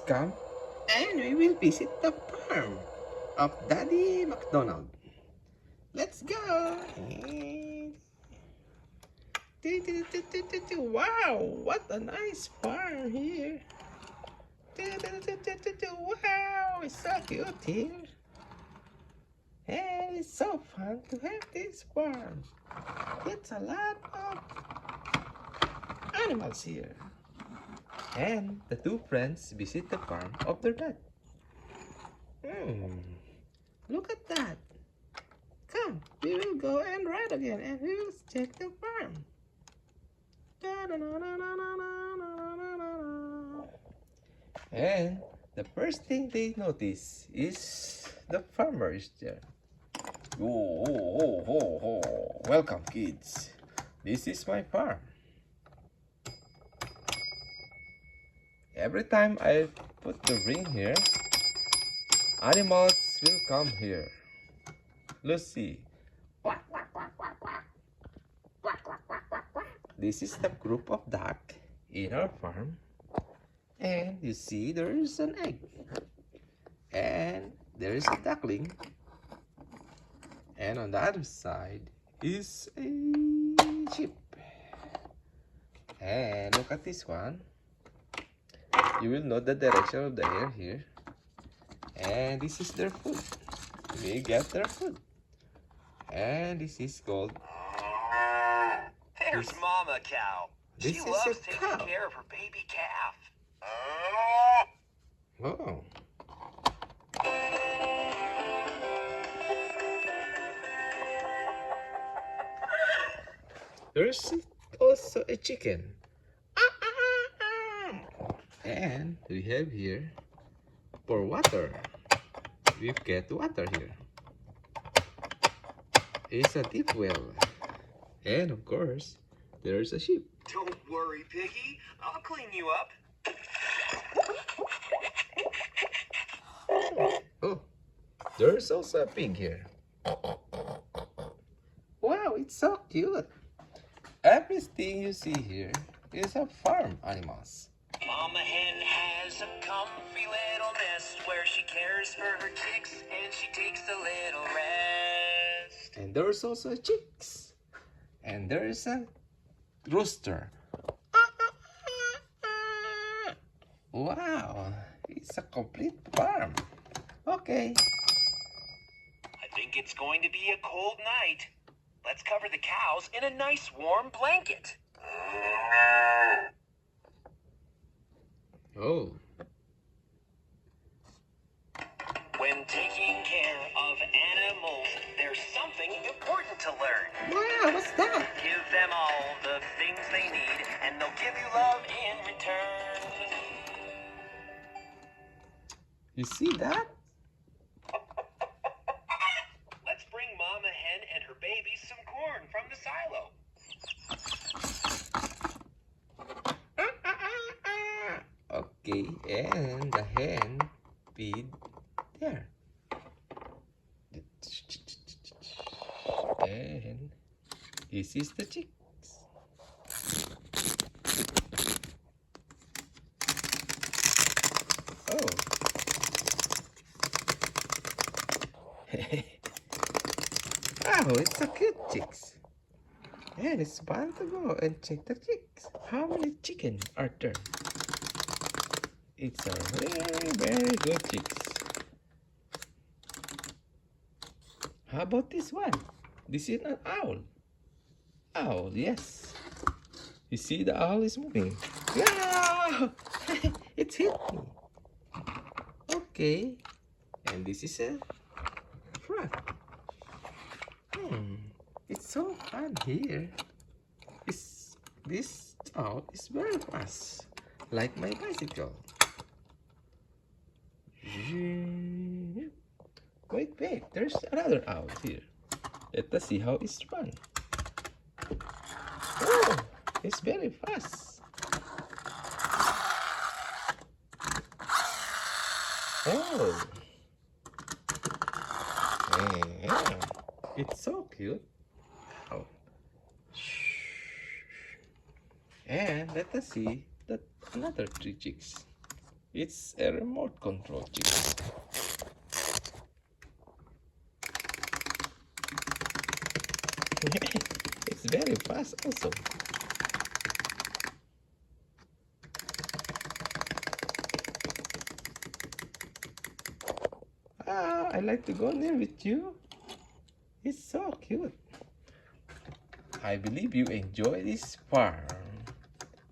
come and we will visit the farm of Daddy McDonald. Let's go! Wow, what a nice farm here! Wow, it's so cute here. And it's so fun to have this farm. It's a lot of animals here. And the two friends visit the farm of their dad. Look at that. Come, we will go and ride again and we will check the farm. And the first thing they notice is the farmer is there. Oh. Welcome, kids. This is my farm. Every time I put the ring here, animals will come here. Lucy. This is the group of duck in our farm. And you see there is an egg. And there is a duckling. And on the other side is a sheep. And look at this one. You will know the direction of the air here. And this is their food. They get their food. And this is called... There's Mama Cow. She loves taking cow. care of her baby calf. Oh. There's also a chicken. And we have here for water. We get water here. It's a deep well. And of course, there's a sheep. Don't worry, Piggy. I'll clean you up. Oh, there's also a pig here. Wow, it's so cute. Everything you see here is a farm animals. Mama Hen has a comfy little nest where she cares for her chicks and she takes a little rest. And there's also a chicks. And there's a rooster. Wow, it's a complete farm. Okay. I think it's going to be a cold night. Let's cover the cows in a nice warm blanket. Oh. When taking care of animals, there's something important to learn. Wow, what's that? Give them all the things they need, and they'll give you love in return. You see that? Let's bring Mama Hen and her babies some corn from the silo. Okay, and the hen feed there. And this is the chicks. Oh. Oh, it's a cute chicks. And it's fun to go and check the chicks. How many chickens are there? It's a very good chicks. How about this one? This is an owl. Owl, yes. You see the owl is moving. Yeah! It hit me. Okay. And this is a frog. It's so fun here. This owl is very fast. Like my bicycle. Wait, there's another owl here. Let us see how it's run. Oh, it's very fast. Oh. Yeah. It's so cute. Oh. And let us see that another three chicks. It's a remote control chicken. It's very fast also. Ah, I like to go near with you. It's so cute. I believe you enjoy this farm.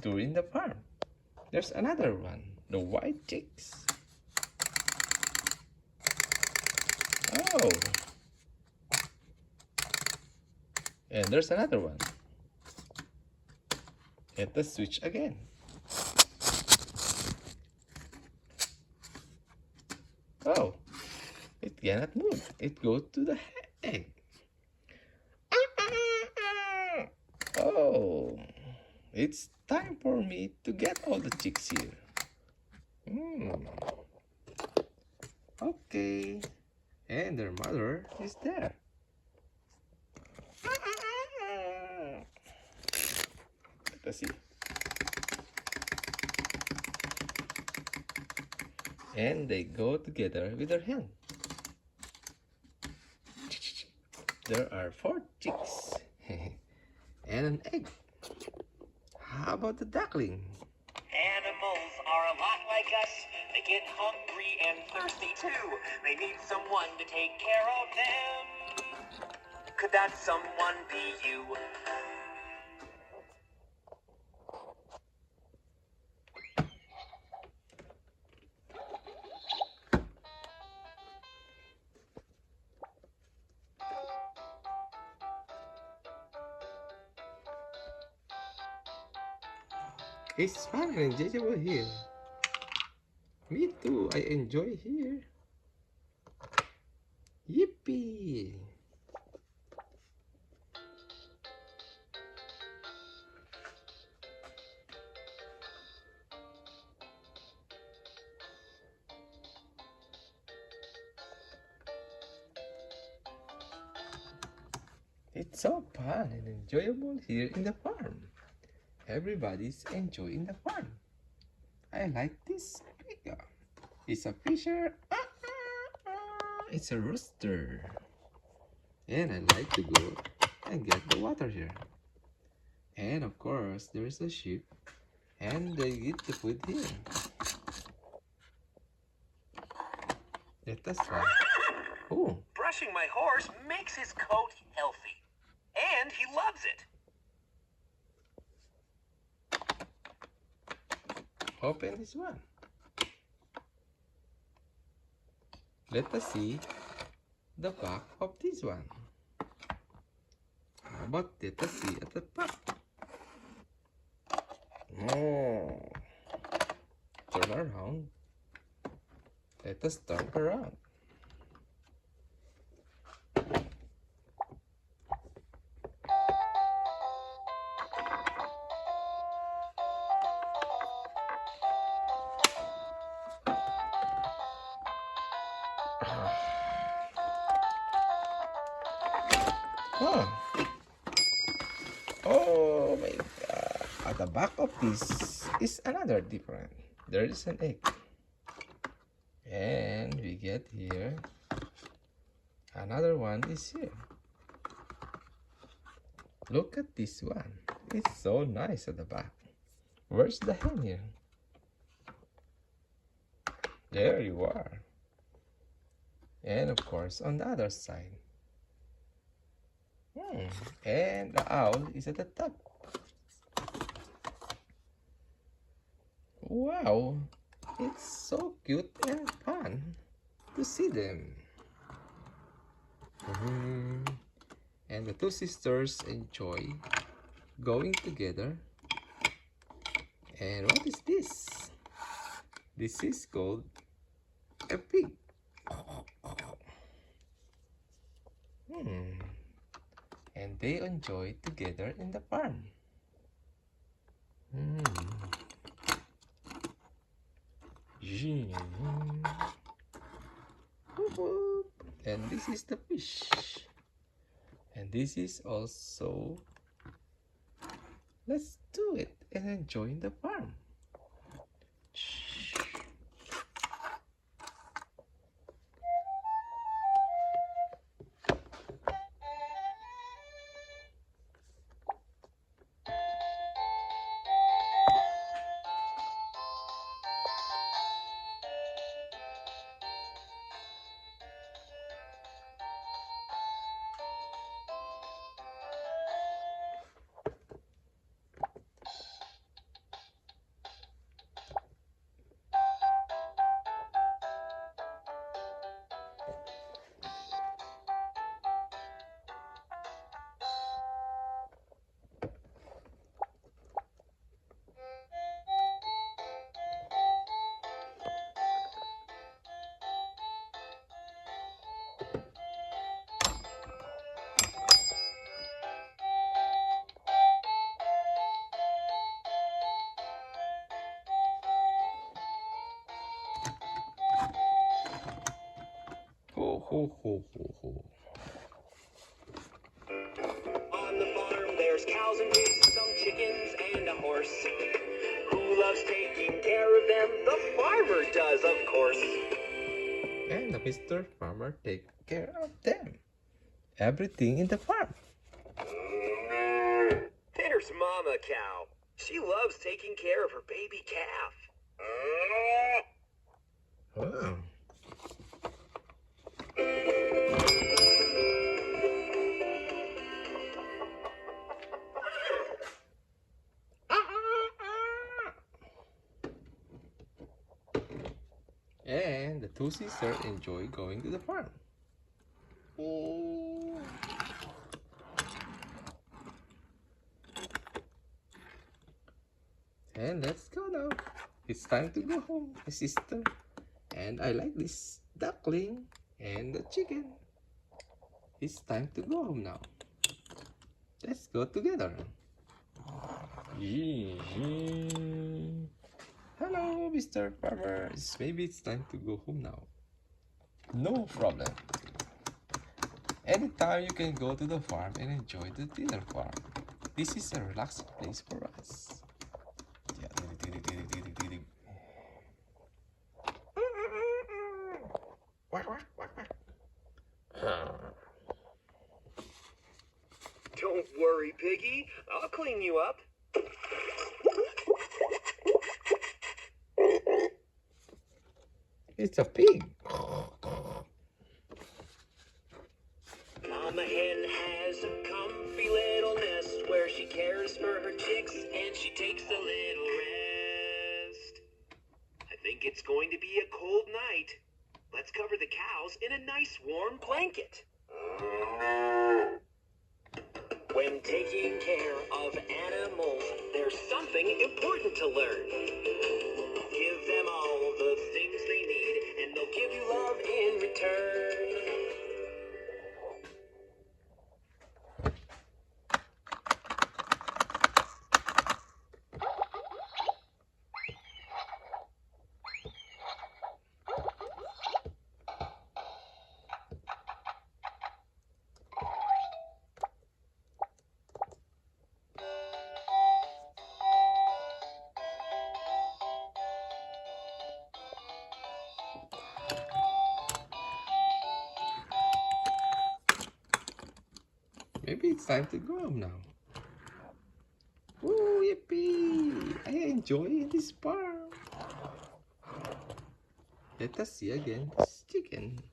Touring the farm. There's another one. The white chicks. Oh. And there's another one. Hit the switch again. Oh. It cannot move. It goes to the egg. Oh. It's time for me to get all the chicks here. Okay. And their mother is there. Let's see. And they go together with their hand. There are 4 chicks and an egg. How about the duckling? Animals are a lot like us. They get hungry and thirsty too. They need someone to take care of them. Could that someone be you? It's fun and enjoyable here. Me too, I enjoy here. Yippee! It's so fun and enjoyable here in the farm. Everybody's enjoying the farm. I like this pig. It's a fisher. It's a rooster. And I like to go and get the water here. And of course, there's a sheep. And they eat the food here. Let us try. Oh, Brushing my horse makes his coat healthy. And he loves it. open this one. Let us see the back of this one. How about let us see at the top? Oh, turn around. Let us turn around. Oh. Oh my god. At the back of this is another different. There is an egg. And we get here. Another one is here. Look at this one. It's so nice at the back. Where's the hen here? There you are. And of course on the other side. And the owl is at the top. Wow, it's so cute and fun to see them. And the two sisters enjoy going together. And what is this? This is called a pig. And they enjoy together in the farm. And this is the fish. And this is also, let's do it and enjoy the farm. Ho, ho, ho, ho, ho. On the farm, there's cows and pigs, some chickens, and a horse. Who loves taking care of them? The farmer does, of course. And the Mr. Farmer take care of them. Everything in the farm. There's Mama Cow. She loves taking care of her baby calf. Wow. And the two sisters enjoy going to the farm. And let's go now. It's time to go home, my sister. And I like this duckling and the chicken. It's time to go home now. Let's go together. Hello, Mr. Farmer. Maybe it's time to go home now. No problem. Anytime you can go to the farm and enjoy the dinner farm. This is a relaxing place for us. Don't worry, Piggy. I'll clean you up. It's a pig. Mama hen has a comfy little nest where she cares for her chicks and she takes a little rest. I think it's going to be a cold night. Let's cover the cows in a nice warm blanket. When taking care of animals, there's something important to learn. Give them all the things they need, and they'll give you love in return. Maybe it's time to go home now. Woo, yippee! I enjoy this farm. Let us see again this chicken.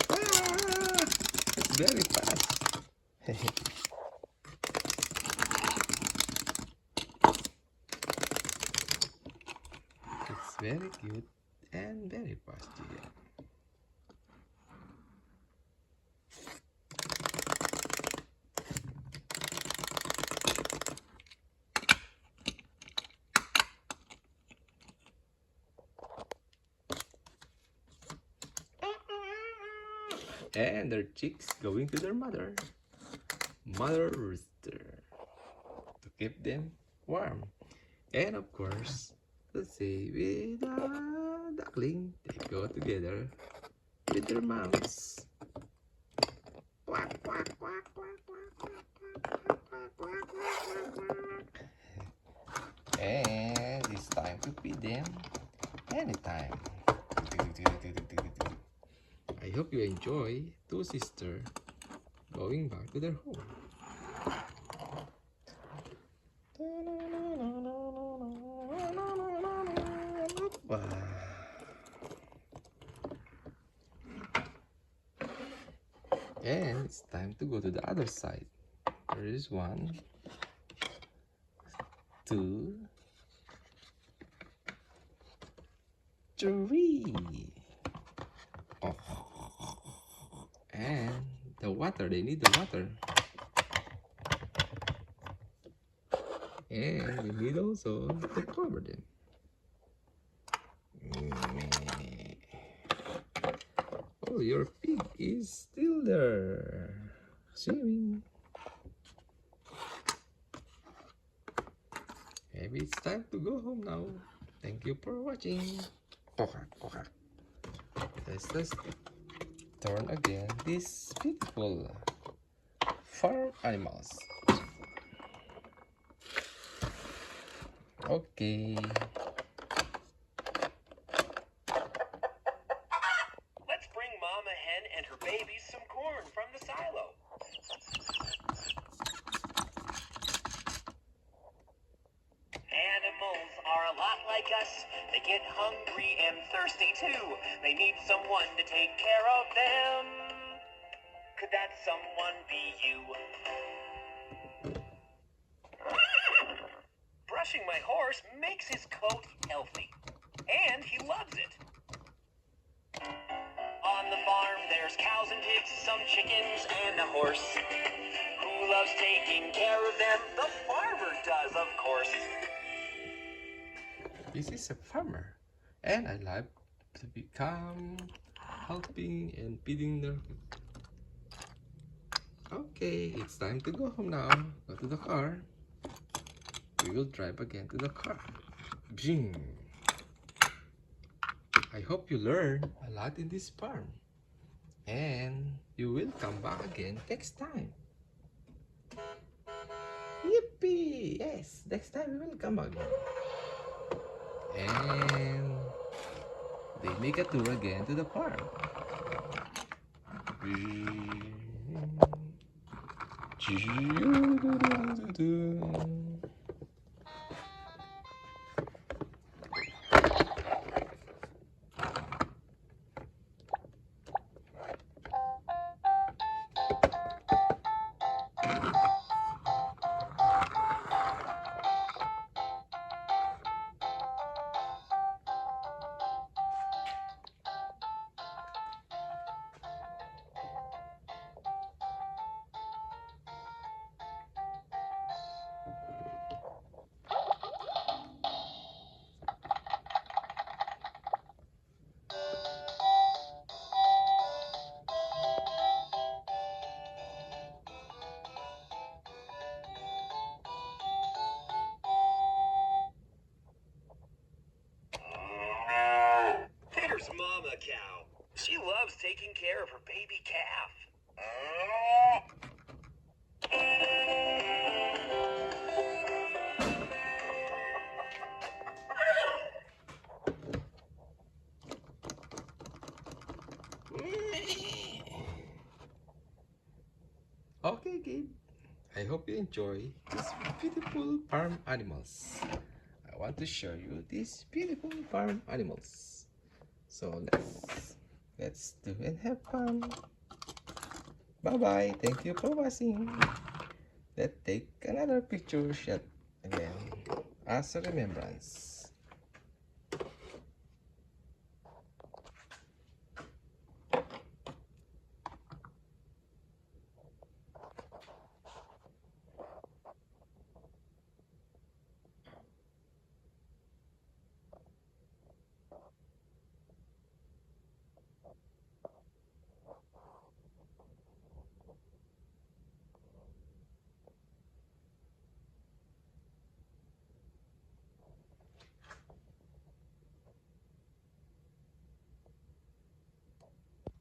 Ah, it's very fast. It's very cute and very fast chicken. And their chicks going to their mother rooster, to keep them warm. And of course, let's say with the duckling, they go together with their moms. Quack, quack, quack, quack, quack, quack, quack, quack, quack, quack, quack. And it's time to feed them anytime. I hope you enjoy two sisters going back to their home. And it's time to go to the other side. There is 1, 2, 3. Oh. And the water, they need the water. And we need also to cover them. Oh, your pig is still there, swimming. maybe it's time to go home now. Thank you for watching. Let's turn again these beautiful farm animals. Okay. Let's bring Mama Hen and her babies some corn from the silo. Animals are a lot like us. They get hungry and thirsty too. They need someone to take care of them. Could that someone be you? Brushing my horse makes his coat healthy, and he loves it. On the farm, there's cows and pigs, some chickens, and a horse. Who loves taking care of them? The farmer does, of course. This is a farmer, and I like to become helping and feeding them. Okay, it's time to go home now. Go to the car. We will drive again to the car. Bing. I hope you learn a lot in this farm, and you will come back again next time. Yippee! Yes, next time we will come back again. And they make a tour again to the farm. There's Mama Cow. She loves taking care of her baby calf. Okay, kid. I hope you enjoy these beautiful farm animals. I want to show you these beautiful farm animals. So let's do and have fun. Bye bye. Thank you for watching. Let's take another picture shot again as a remembrance.